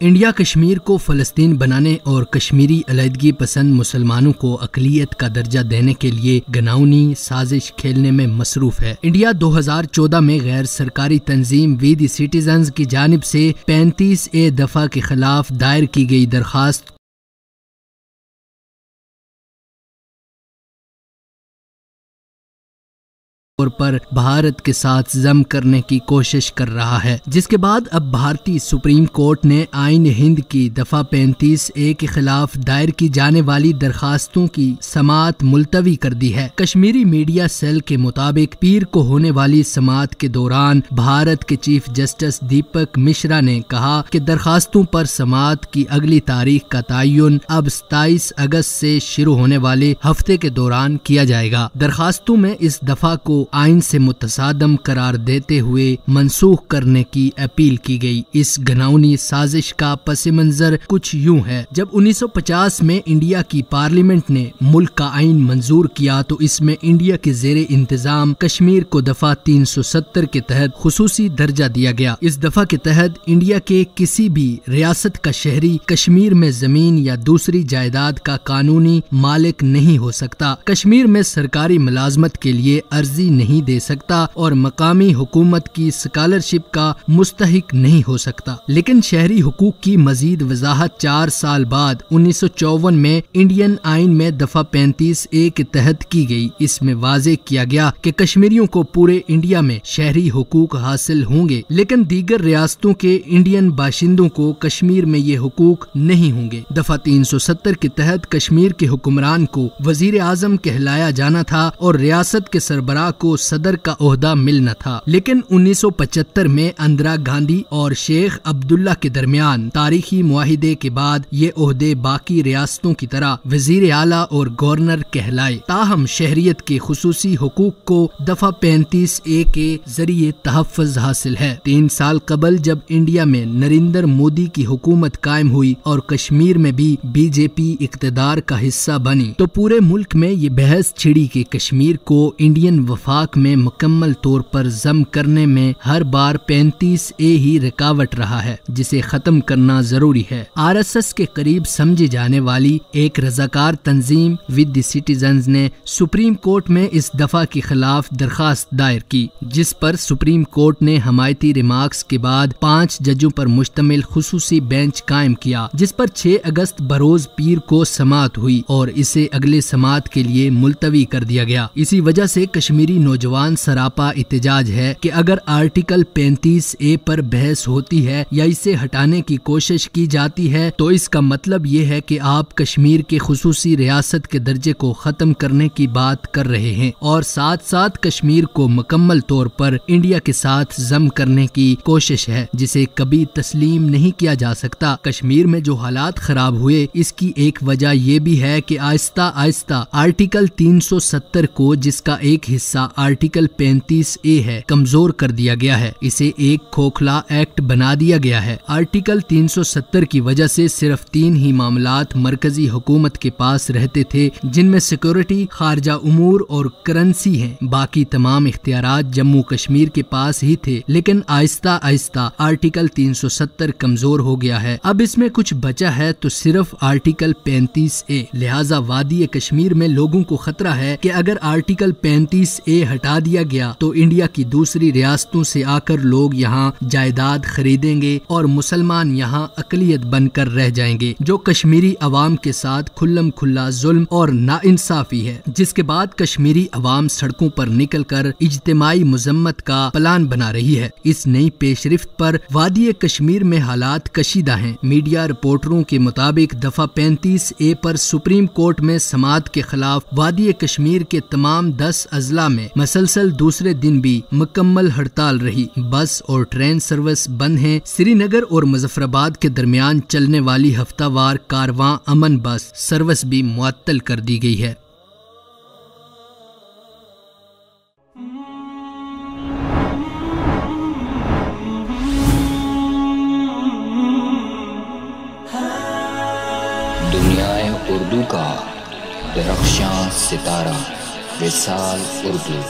India Kashmir کو فلسطین بنانے اور کشمیری علیحدگی پسند مسلمانوں کو اقلیت کا درجہ دینے کے لیے گھناؤنی سازش کھیلنے میں مصروف ہے۔ انڈیا 2014 میں غیر سرکاری تنظیم وی دی سٹیزنز کی جانب سے 35A دفعہ کے خلاف دائر کی گئی درخواست پر بھارت کے ساتھ ضم کرنے کی کوشش کر رہا ہے، جس کے بعد اب بھارتی سپریم کورٹ نے آئین ہند کی دفعہ 35A کے خلاف دائر کی جانے والی درخواستوں کی سماعت ملتوی کر دی ہے۔ کشمیری میڈیا سیل کے مطابق پیر کو ہونے والی سماعت کے دوران بھارت کے چیف جسٹس دیپک مشرا نے کہا کہ درخواستوں پر سماعت کی اگلی تاریخ کا تعین اب 27 اگست سے شروع ہونے والے ہفتے کے دوران کیا جائے گا۔ درخواستوں میں اس دفعہ کو آئین سے متصادم قرار دیتے ہوئے منسوخ کرنے کی اپیل کی گئی۔ اس گھناؤنی سازش کا پس منظر کچھ یوں ہے۔ جب 1950 میں انڈیا کی پارلیمنٹ نے ملک کا آئین منظور کیا تو اس میں انڈیا کے زیر انتظام کشمیر کو دفعہ 370 کے تحت خصوصی درجہ دیا گیا۔ اس دفعہ کے تحت انڈیا کے کسی بھی ریاست کا شہری کشمیر میں زمین یا دوسری جائیداد کا قانونی مالک نہیں ہو سکتا، کشمیر میں سرکاری ملازمت کے لیے عرضی نہیں دے سکتا اور مقامی حکومت کی اسکالرشپ کا مستحق نہیں ہو سکتا۔ لیکن شہری حقوق کی مزید وضاحت 4 سال بعد 1954 میں انڈین آئین میں دفعہ 35A کے تحت کی گئی۔ اس میں واضح کیا گیا کہ کشمیریوں کو پورے انڈیا میں شہری حقوق حاصل ہوں گے، لیکن دیگر ریاستوں کے انڈین باشندوں کو کشمیر میں یہ حقوق نہیں ہوں گے۔ دفعہ 370 کے تحت کشمیر کے حکمران کو وزیر اعظم کہلایا جانا تھا اور ریاست کے سربراہ کو صدر کا عہدہ ملنا تھا، لیکن 1975 میں اندرا گاندھی اور شیخ عبداللہ کے درمیان تاریخی معاہدے کے بعد یہ عہدے باقی ریاستوں کی طرح وزیر اعلیٰ اور گورنر کہلائے۔ تاہم شہریت کے خصوصی حقوق کو دفعہ 35A کے ذریعے تحفظ حاصل ہے۔ 3 سال قبل جب انڈیا میں نریندر مودی کی حکومت قائم ہوئی اور کشمیر میں بھی BJP اقتدار کا حصہ بنی تو پورے ملک میں یہ بحث چھڑی کہ کشمیر کو انڈین وفاق میں مکمل طور پر ضم کرنے میں ہر بار 35A ہی رکاوٹ رہا ہے، جسے ختم کرنا ضروری ہے۔ RSS کے قریب سمجھی جانے والی ایک رضاکار تنظیم ود دی سٹیزنز نے سپریم کورٹ میں اس دفعہ کے خلاف درخواست دائر کی، جس پر سپریم کورٹ نے حمایتی ریمارکس کے بعد 5 ججوں پر مشتمل خصوصی بینچ قائم کیا، جس پر 6 اگست بروز پیر کو سماعت ہوئی اور اسے اگلے سماعت کے لیے ملتوی کر دیا گیا۔ اسی وجہ سے کشمیری نوجوان سراپا احتجاج ہے کہ اگر آرٹیکل 35A پر بحث ہوتی ہے یا اسے ہٹانے کی کوشش کی جاتی ہے تو اس کا مطلب یہ ہے کہ آپ کشمیر کے خصوصی ریاست کے درجے کو ختم کرنے کی بات کر رہے ہیں اور ساتھ ساتھ کشمیر کو مکمل طور پر انڈیا کے ساتھ ضم کرنے کی کوشش ہے، جسے کبھی تسلیم نہیں کیا جا سکتا۔ کشمیر میں جو حالات خراب ہوئے اس کی ایک وجہ یہ بھی ہے کہ آہستہ آہستہ آرٹیکل 370 کو، جس کا ایک حصہ آرٹیکل 35A ہے، کمزور کر دیا گیا ہے، اسے ایک کھوکھلا ایکٹ بنا دیا گیا ہے۔ آرٹیکل 370 کی وجہ سے صرف 3 ہی معاملات مرکزی حکومت کے پاس رہتے تھے، جن میں سیکورٹی، خارجہ امور اور کرنسی ہیں۔ باقی تمام اختیارات جموں کشمیر کے پاس ہی تھے، لیکن آہستہ آہستہ آرٹیکل 370 کمزور ہو گیا ہے۔ اب اس میں کچھ بچا ہے تو صرف آرٹیکل 35A، لہٰذا وادی کشمیر میں لوگوں کو خطرہ ہے کہ اگر آرٹیکل 35A ہٹا دیا گیا تو انڈیا کی دوسری ریاستوں سے آ کر لوگ یہاں جائیداد خریدیں گے اور مسلمان یہاں اقلیت بن کر رہ جائیں گے، جو کشمیری عوام کے ساتھ کھلم کھلا ظلم اور ناانصافی ہے، جس کے بعد کشمیری عوام سڑکوں پر نکل کر اجتماعی مذمت کا پلان بنا رہی ہے۔ اس نئی پیش رفت پر وادی کشمیر میں حالات کشیدہ ہیں۔ میڈیا رپورٹروں کے مطابق دفعہ 35A پر سپریم کورٹ میں سماعت کے خلاف وادی کشمیر کے تمام 10 اضلاع میں مسلسل دوسرے دن بھی مکمل ہڑتال رہی۔ بس اور ٹرین سروس بند ہیں۔ سری نگر اور مظفر آباد کے درمیان چلنے والی ہفتہ وار کارواں امن بس سروس بھی معطل کر دی گئی ہے۔ دنیائے اردو کا درخشاں ستارہ وصال اردو۔